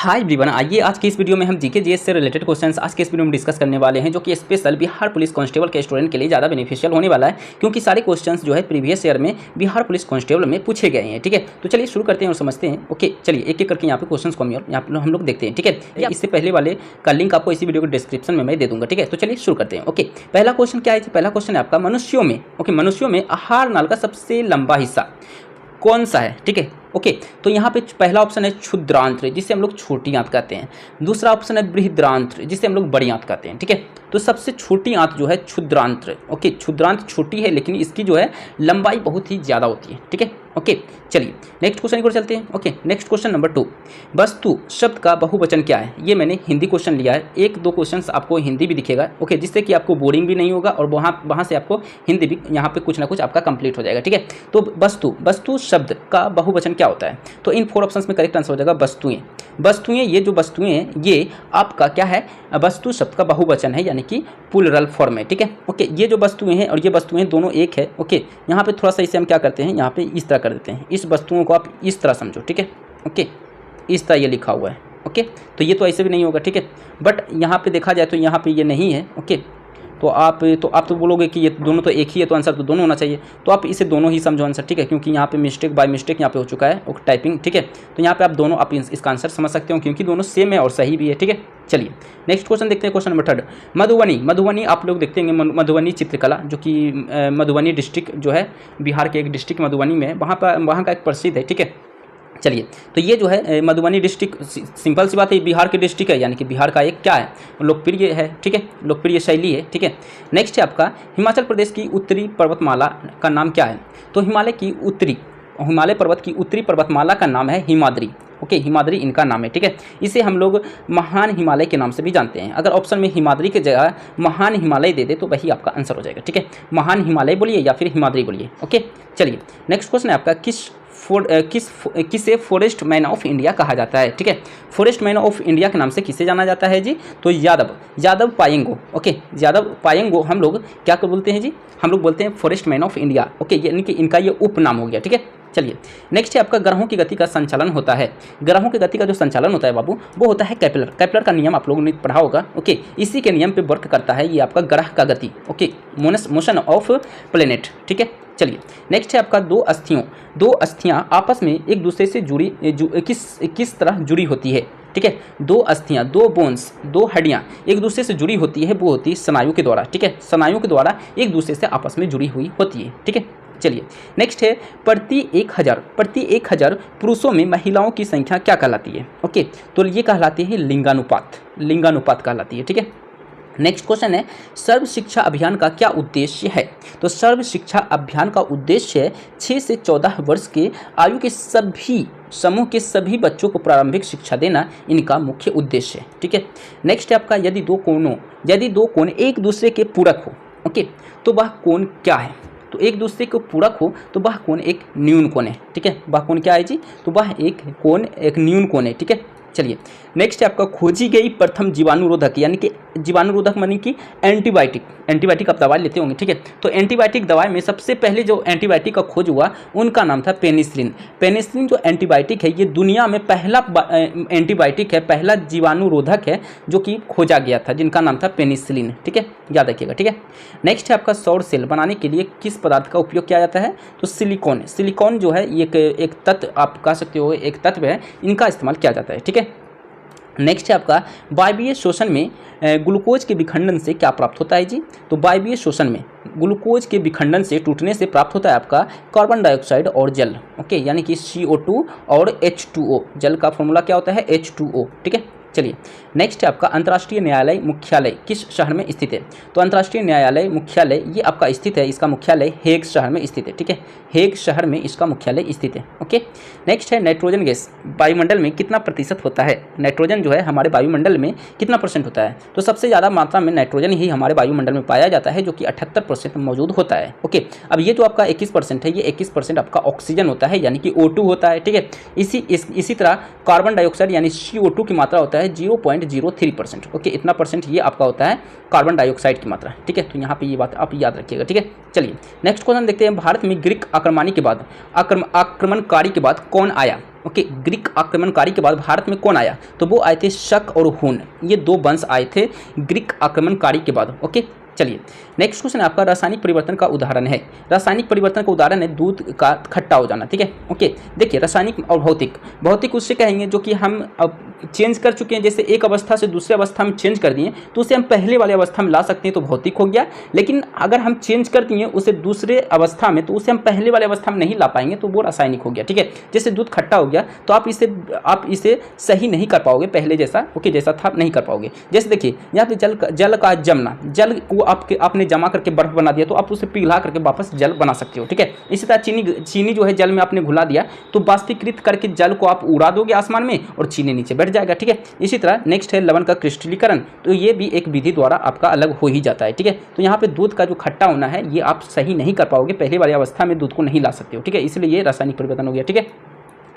Hi everyone, आइए आज की इस वीडियो में हम जीके जीएस से रिलेटेड क्वेश्चंस आज के इस वीडियो में डिस्कस करने वाले हैं, जो कि स्पेशल बिहार पुलिस कांस्टेबल के स्टूडेंट के लिए ज़्यादा बेनिफिशियल होने वाला है, क्योंकि सारे क्वेश्चंस जो है प्रीवियस ईयर में बिहार पुलिस कांस्टेबल में पूछे गए हैं। ठीक है, तो चलिए शुरू करते हैं और समझते हैं। ओके, चलिए एक एक करके यहाँ पे क्वेश्चन को हम लोग देखते हैं। ठीक है, इससे पहले वाले का लिंक आपको इसी वीडियो के डिस्क्रिप्शन में मैं दे दूंगा। ठीक है, तो चलिए शुरू करते हैं। ओके, पहला क्वेश्चन क्या है? पहला क्वेश्चन है आपका मनुष्यों में। ओके, मनुष्यों में आहार नाल का सबसे लंबा हिस्सा कौन सा है? ठीक है, ओके, तो यहाँ पे पहला ऑप्शन है क्षुद्रांत्र, जिसे हम लोग छोटी आंत कहते हैं। दूसरा ऑप्शन है बृहद्रांत्र, जिसे हम लोग बड़ी आंत कहते हैं। ठीक है, तो सबसे छोटी आंत जो है क्षुद्रांत्र। ओके, क्षुद्रांत छोटी है लेकिन इसकी जो है लंबाई बहुत ही ज़्यादा होती है। ठीक है, ओके, चलिए नेक्स्ट क्वेश्चन की ओर चलते हैं। ओके, नेक्स्ट क्वेश्चन नंबर 2, वस्तु शब्द का बहुवचन क्या है? ये मैंने हिंदी क्वेश्चन लिया है, एक दो क्वेश्चन आपको हिंदी भी दिखेगा। ओके, जिससे कि आपको बोरिंग भी नहीं होगा और वहाँ से आपको हिंदी भी यहाँ पे कुछ ना कुछ आपका कंप्लीट हो जाएगा। ठीक है, तो वस्तु शब्द का बहुवचन क्या होता है? तो इन 4 ऑप्शंस में करेक्ट आंसर हो जाएगा वस्तुएं। वस्तुएं, ये जो वस्तुएं हैं ये आपका क्या है? वस्तु शब्द का बहुवचन है, यानी कि प्लूरल फॉर्म है। ठीक है, ओके, ये जो वस्तुएं हैं और ये वस्तुएं दोनों एक है। ओके, यहाँ पे थोड़ा सा इसे हम क्या करते हैं, यहाँ पे इस तरह कर देते हैं, इस वस्तुओं को आप इस तरह समझो। ठीक है, ओके, इस तरह ये लिखा हुआ है। ओके, तो ये तो ऐसे भी नहीं होगा। ठीक है, बट यहाँ पे देखा जाए तो यहाँ पे ये नहीं है। ओके, तो आप तो बोलोगे कि ये दोनों तो एक ही है, तो आंसर तो दोनों होना चाहिए। तो आप इसे दोनों ही समझो आंसर। ठीक है, क्योंकि यहाँ पे मिस्टेक बाय मिस्टेक यहाँ पे हो चुका है टाइपिंग। ठीक है, तो यहाँ पे आप दोनों इसका आंसर समझ सकते हो, क्योंकि दोनों सेम है और सही भी है। ठीक है, चलिए नेक्स्ट क्वेश्चन देखते हैं। क्वेश्चन नंबर 3, मधुबनी आप लोग देखते हैं, मधुबनी चित्रकला, जो कि मधुबनी डिस्ट्रिक्ट जो है बिहार के एक डिस्ट्रिक्ट मधुबनी में, वहाँ का एक प्रसिद्ध है। ठीक है, चलिए, तो ये जो है मधुबनी डिस्ट्रिक्ट, सिंपल सी बात है, बिहार के डिस्ट्रिक्ट है, यानी कि बिहार का एक क्या है, लोकप्रिय है। ठीक है, लोकप्रिय शैली है। ठीक है, नेक्स्ट है आपका हिमाचल प्रदेश की उत्तरी पर्वतमाला का नाम क्या है? तो हिमालय पर्वत की उत्तरी पर्वतमाला का नाम है हिमाद्री। ओके, हिमाद्री इनका नाम है। ठीक है, इसे हम लोग महान हिमालय के नाम से भी जानते हैं। अगर ऑप्शन में हिमाद्री की जगह महान हिमालय दे दे तो वही आपका आंसर हो जाएगा। ठीक है, महान हिमालय बोलिए या फिर हिमाद्री बोलिए। ओके, चलिए नेक्स्ट क्वेश्चन है आपका, किसे फॉरेस्ट मैन ऑफ इंडिया कहा जाता है? ठीक है, फॉरेस्ट मैन ऑफ इंडिया के नाम से किसे जाना जाता है जी? तो यादव पायेंगो। ओके, यादव पायेंगो हम लोग क्या बोलते हैं जी? हम लोग बोलते हैं forest man of India. Okay, यानी कि इनका ये उपनाम हो गया। ठीक है, चलिए नेक्स्ट है आपका, ग्रहों की गति का संचालन होता है। ग्रहों की गति का जो संचालन होता है बाबू, वो होता है केपलर का नियम, आप लोगों ने पढ़ा होगा। ओके, इसी के नियम पे वर्क करता है ये आपका ग्रह का गति। Okay, motion of planet. ठीक है, चलिए नेक्स्ट है आपका, दो अस्थियां आपस में एक दूसरे से किस तरह जुड़ी होती है? ठीक है, दो अस्थियां, दो बोन्स, दो हड्डियां एक दूसरे से जुड़ी होती है, वो होती है स्नायु के द्वारा। ठीक है, स्नायु के द्वारा एक दूसरे से आपस में जुड़ी हुई होती है। ठीक है, चलिए नेक्स्ट है, प्रति 1000 पुरुषों में महिलाओं की संख्या क्या कहलाती है? ओके, तो ये कहलाती है लिंगानुपात कहलाती है। ठीक है, नेक्स्ट क्वेश्चन है, सर्व शिक्षा अभियान का क्या उद्देश्य है? तो सर्व शिक्षा अभियान का उद्देश्य है 6 से 14 वर्ष के आयु के सभी समूह के सभी बच्चों को प्रारंभिक शिक्षा देना इनका मुख्य उद्देश्य है। ठीक है, नेक्स्ट है आपका, यदि दो कोण एक दूसरे के पूरक हो, ओके, तो वह कोण क्या है? तो एक दूसरे को पूरक हो तो वह कोण एक न्यून कोण है। ठीक है, वह कोण क्या है जी? तो वह एक न्यून कोण है। ठीक है, चलिए नेक्स्ट है आपका, खोजी गई प्रथम जीवाणुरोधक, यानी कि जीवाणुरोधक मानी कि एंटीबायोटिक आप दवा लेते होंगे। ठीक है, तो एंटीबायोटिक दवाई में सबसे पहले जो एंटीबायोटिक का खोज हुआ उनका नाम था पेनिसिलिन जो एंटीबायोटिक है, ये दुनिया में पहला एंटीबायोटिक है, पहला जीवाणुरोधक है जो कि खोजा गया था, जिनका नाम था पेनिसिलिन। ठीक है, याद रखिएगा। ठीक है, नेक्स्ट है आपका, सौर सेल बनाने के लिए किस पदार्थ का उपयोग किया जाता है? तो सिलिकॉन जो है ये एक तत्व, आप कह सकते हो एक तत्व है, इनका इस्तेमाल किया जाता है। ठीक है, नेक्स्ट है आपका, वायवीय शोषण में ग्लूकोज के विखंडन से क्या प्राप्त होता है जी? तो वायवीय शोषण में ग्लूकोज के विखंडन से टूटने से प्राप्त होता है आपका कार्बन डाइऑक्साइड और जल। ओके, यानी कि CO2 और H2O, जल का फॉर्मूला क्या होता है? H2O। ठीक है, चलिए नेक्स्ट है आपका, अंतर्राष्ट्रीय न्यायालय मुख्यालय किस शहर में स्थित है? तो अंतर्राष्ट्रीय न्यायालय मुख्यालय ये आपका स्थित है, इसका मुख्यालय हेग शहर में स्थित है। ठीक है, हेग शहर में इसका मुख्यालय स्थित है। ओके, नेक्स्ट है, नाइट्रोजन गैस वायुमंडल में कितना प्रतिशत होता है? नाइट्रोजन जो है हमारे वायुमंडल में कितना % होता है? तो सबसे ज़्यादा मात्रा में नाइट्रोजन ही हमारे वायुमंडल में पाया जाता है, जो कि 78% मौजूद होता है। ओके, अब ये जो आपका 21% है, ये 21% आपका ऑक्सीजन होता है, यानी कि O2 होता है। ठीक है, इसी तरह कार्बन डाइऑक्साइड यानी CO2 की मात्रा होता है है 0.03%। ओके, इतना परसेंट ये आपका होता है कार्बन डाइऑक्साइड की मात्रा, ठीक है। तो यहाँ पे ये बात आप याद रखिएगा, ठीक है। चलिए नेक्स्ट क्वेश्चन देखते हैं, भारत में ग्रीक आक्रमणकारी के बाद कौन आया? ओके, ग्रीक आक्रमणकारी के बाद भारत में कौन आया? तो वो आए थे शक और हून, ये दो वंश आए थे ग्रीक आक्रमणकारी के बाद। ओके, चलिए नेक्स्ट क्वेश्चन आपका रासायनिक परिवर्तन का उदाहरण है। रासायनिक परिवर्तन का उदाहरण है दूध का खट्टा हो जाना, ठीक है। ओके, देखिए रासायनिक और भौतिक उससे कहेंगे जो कि हम अब चेंज कर चुके हैं, जैसे एक अवस्था से दूसरे अवस्था में चेंज कर दिए तो उसे हम पहले वाले अवस्था में ला सकते हैं, तो भौतिक हो गया। लेकिन अगर हम चेंज कर दिए उसे दूसरे अवस्था में, तो उसे हम पहले वाले अवस्था में नहीं ला पाएंगे, तो वो रासायनिक हो गया, ठीक है। जैसे दूध खट्टा हो गया तो आप इसे सही नहीं कर पाओगे पहले जैसा, ओके, जैसा था नहीं कर पाओगे। जैसे देखिए यहाँ पे जल का जमना, जल को आपने जमा करके बर्फ बना दिया तो आप उसे पिघला करके वापस जल बना सकते हो, ठीक है। इसी तरह चीनी जो है जल में आपने घुला दिया तो वाष्पीकृत करके जल को आप उड़ा दोगे आसमान में और चीनी नीचे बैठ जाएगा, ठीक है। इसी तरह नेक्स्ट है लवण का क्रिस्टलीकरण, तो ये भी एक विधि द्वारा आपका अलग हो ही जाता है, ठीक है। तो यहाँ पे दूध का जो खट्टा होना है ये आप सही नहीं कर पाओगे, पहले वाली अवस्था में दूध को नहीं ला सकते हो, ठीक है। इसलिए ये रासायनिक परिवर्तन हो गया, ठीक है।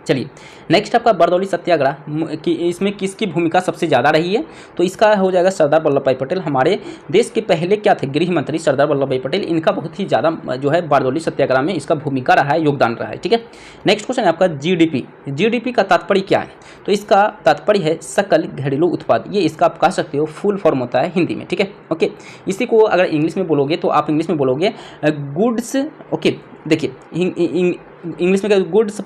चलिए नेक्स्ट आपका बरदौली सत्याग्रह कि इसमें किसकी भूमिका सबसे ज़्यादा रही है? तो इसका हो जाएगा सरदार वल्लभ भाई पटेल। हमारे देश के पहले क्या थे? गृह मंत्री सरदार वल्लभ भाई पटेल। इनका बहुत ही ज़्यादा जो है बरदौली सत्याग्रह में इसका भूमिका रहा है, योगदान रहा है, ठीक है। नेक्स्ट क्वेश्चन है आपका जीडीपी का तात्पर्य क्या है? तो इसका तात्पर्य है सकल घरेलू उत्पाद। ये इसका आप कह सकते हो फुल फॉर्म होता है हिंदी में, ठीक है। ओके, इसी को अगर इंग्लिश में बोलोगे तो आप इंग्लिश में बोलोगे गुड्स, ओके, देखिए इंग्लिश में क्या, गुड्स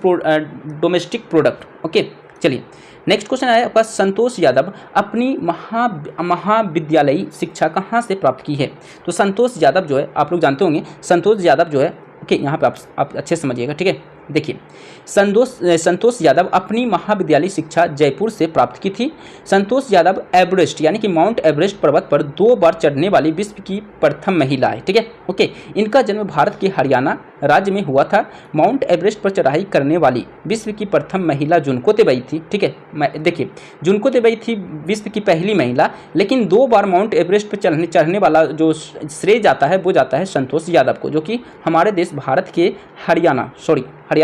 डोमेस्टिक प्रोडक्ट। ओके, चलिए नेक्स्ट क्वेश्चन है आपका संतोष यादव अपनी महाविद्यालयी शिक्षा कहाँ से प्राप्त की है? तो संतोष यादव जो है आप लोग जानते होंगे, संतोष यादव जो है, ओके, यहाँ पे आप अच्छे से समझिएगा, ठीक है। देखिए संतोष यादव अपनी महाविद्यालयी शिक्षा जयपुर से प्राप्त की थी। संतोष यादव एवरेस्ट यानी कि माउंट एवरेस्ट पर्वत पर 2 बार चढ़ने वाली विश्व की प्रथम महिला है, ठीक है। ओके, इनका जन्म भारत के हरियाणा राज्य में हुआ था। माउंट एवरेस्ट पर चढ़ाई करने वाली विश्व की प्रथम महिला जुनको तेबई थी, ठीक है। देखिए जुनको तेबई थी विश्व की पहली महिला, लेकिन 2 बार माउंट एवरेस्ट पर चढ़ने वाला जो श्रेय जाता है वो जाता है संतोष यादव को, जो कि हमारे देश भारत के हरियाणा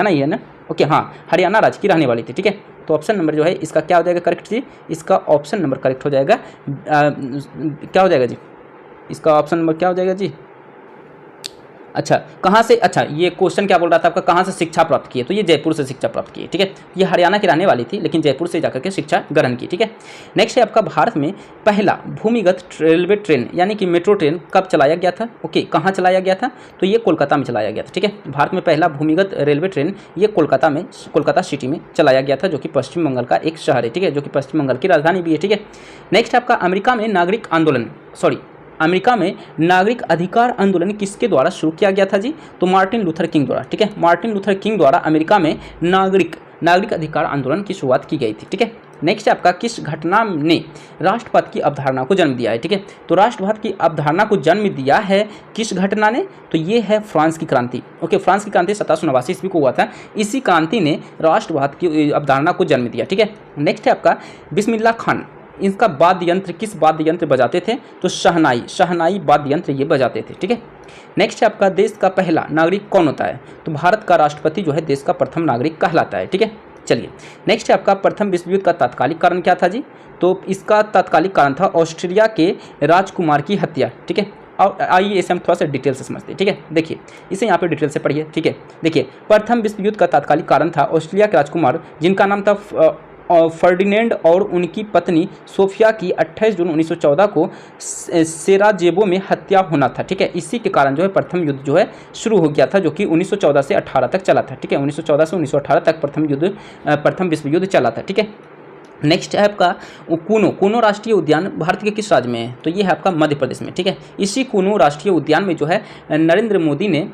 ही है ना, ओके, हाँ, हरियाणा राज्य की रहने वाली थी, ठीक है। तो ऑप्शन नंबर जो है इसका क्या हो जाएगा करेक्ट जी? इसका ऑप्शन नंबर करेक्ट हो जाएगा, क्या हो जाएगा जी? इसका ऑप्शन नंबर क्या हो जाएगा जी? अच्छा, कहाँ से, अच्छा ये क्वेश्चन क्या बोल रहा था आपका, कहाँ से शिक्षा प्राप्त की है? तो ये जयपुर से शिक्षा प्राप्त की है, ठीक है। ये हरियाणा की रहने वाली थी लेकिन जयपुर से जाकर के शिक्षा ग्रहण की, ठीक है। नेक्स्ट है आपका भारत में पहला भूमिगत रेलवे ट्रेन यानी कि मेट्रो ट्रेन कब चलाया गया था? ओके, कहाँ चलाया गया था? तो ये कोलकाता में चलाया गया था, ठीक है। भारत में पहला भूमिगत रेलवे ट्रेन ये कोलकाता सिटी में चलाया गया था, जो कि पश्चिम बंगाल का एक शहर है, ठीक है, जो कि पश्चिम बंगाल की राजधानी भी है, ठीक है। नेक्स्ट आपका अमेरिका में नागरिक अधिकार आंदोलन किसके द्वारा शुरू किया गया था जी? तो मार्टिन लूथर किंग द्वारा, ठीक है। मार्टिन लूथर किंग द्वारा अमेरिका में नागरिक अधिकार आंदोलन की शुरुआत की गई थी, ठीक है। नेक्स्ट आपका किस घटना ने राष्ट्रवाद की अवधारणा को जन्म दिया है? ठीक है, तो राष्ट्रवाद की अवधारणा को जन्म दिया है किस घटना ने? तो ये है फ्रांस की क्रांति। ओके, फ्रांस की क्रांति 1789 ईस्वी को हुआ था। इसी क्रांति ने राष्ट्रवाद की अवधारणा को जन्म दिया, ठीक है। नेक्स्ट है आपका बिस्मिल्लाह खान, इसका वाद्य यंत्र किस वाद्य यंत्र बजाते थे? तो शहनाई वाद्य यंत्र ये बजाते थे, ठीक है। नेक्स्ट है आपका देश का पहला नागरिक कौन होता है? तो भारत का राष्ट्रपति जो है देश का प्रथम नागरिक कहलाता है, ठीक है। चलिए नेक्स्ट है आपका प्रथम विश्व युद्ध का तात्कालिक कारण क्या था जी? तो इसका तात्कालिक कारण था ऑस्ट्रिया के राजकुमार की हत्या, ठीक है। और आइए इसे हम थोड़ा सा डिटेल से समझते हैं, ठीक है। देखिए इसे यहाँ पे डिटेल से पढ़िए, ठीक है। देखिए प्रथम विश्व युद्ध का तात्कालिक कारण था ऑस्ट्रिया के राजकुमार जिनका नाम था फर्डिनेंड और उनकी पत्नी सोफिया की 28 जून 1914 को सेराजेबो में हत्या होना था, ठीक है। इसी के कारण जो है प्रथम युद्ध जो है शुरू हो गया था, जो कि 1914 से 18 तक चला था, ठीक है। 1914 से 1918 तक प्रथम विश्व युद्ध चला था, ठीक है। नेक्स्ट है आपका कूनो राष्ट्रीय उद्यान भारत के किस राज्य में है? तो ये है आपका मध्य प्रदेश में, ठीक है। इसी कूनो राष्ट्रीय उद्यान में जो है नरेंद्र मोदी ने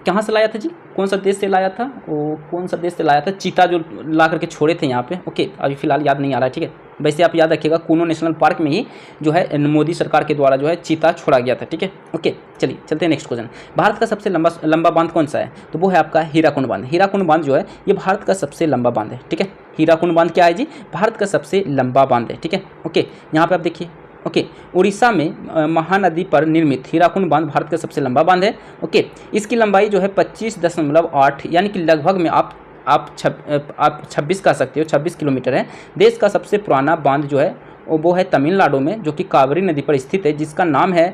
कहाँ से लाया था जी? कौन सा देश से लाया था? कौन सा देश से लाया था? चीता जो ला करके छोड़े थे यहाँ पे, ओके, अभी फिलहाल याद नहीं आ रहा है, ठीक है। वैसे आप याद रखिएगा कूनो नेशनल पार्क में ही जो है मोदी सरकार के द्वारा जो है चीता छोड़ा गया था, ठीक है। ओके, चलिए चलते हैं नेक्स्ट क्वेश्चन। भारत का सबसे लंबा बांध कौन सा है? तो वो है आपका हीराकुंड बांध। हीराकुंड बांध जो है ये भारत का सबसे लंबा बांध है, ठीक है। हीराकुंड बांध क्या है जी? भारत का सबसे लंबा बांध है, ठीक है। ओके, यहाँ पे आप देखिए, ओके, उड़ीसा में महानदी पर निर्मित हीराकुंड बांध भारत का सबसे लंबा बांध है। ओके, इसकी लंबाई जो है 25.8 यानी कि लगभग में आप आप 26 कह सकते हो, 26 किलोमीटर है। देश का सबसे पुराना बांध जो है वो है तमिलनाडु में, जो कि कावेरी नदी पर स्थित है, जिसका नाम है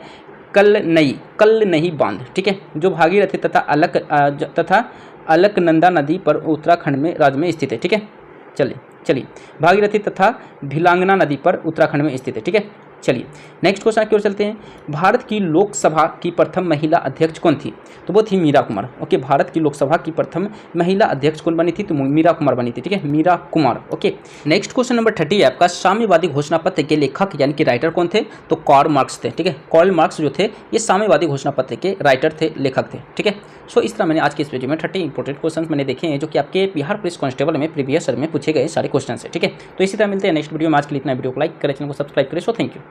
कल्लनई बांध, ठीक है, जो भागीरथी तथा अलकनंदा नदी पर उत्तराखंड में राज्य में स्थित है, ठीक है। चलिए भागीरथी तथा भिलांगना नदी पर उत्तराखंड में स्थित है, ठीक है। चलिए नेक्स्ट क्वेश्चन की ओर चलते हैं। भारत की लोकसभा की प्रथम महिला अध्यक्ष कौन थी? तो वो थी मीरा कुमार। ओके, भारत की लोकसभा की प्रथम महिला अध्यक्ष कौन बनी थी? तो मीरा कुमार बनी थी, ठीक है, Meera Kumar. Okay, next question number 30 है आपका, साम्यवादी घोषणा पत्र के लेखक यानी कि राइटर कौन थे? तो कार्ल मार्क्स थे, ठीक है। कार्ल मार्क्स जो थे ये साम्यवादी घोषणा पत्र के राइटर थे, लेखक थे, ठीक है। सो इस तरह मैंने आज के इस वीडियो में 30 इंपॉर्टेंट क्वेश्चन मैंने देखे हैं जो कि आपके बिहार पुलिस कांस्टेबल में प्रीवियस ईयर में पूछे गए सारे क्वेश्चन है, ठीक है। तो इसी तरह मिलते हैं नेक्स्ट वीडियो में। आज के लिए इतना, वीडियो को लाइक करें, चैनल को सब्सक्राइब करें। So thank you.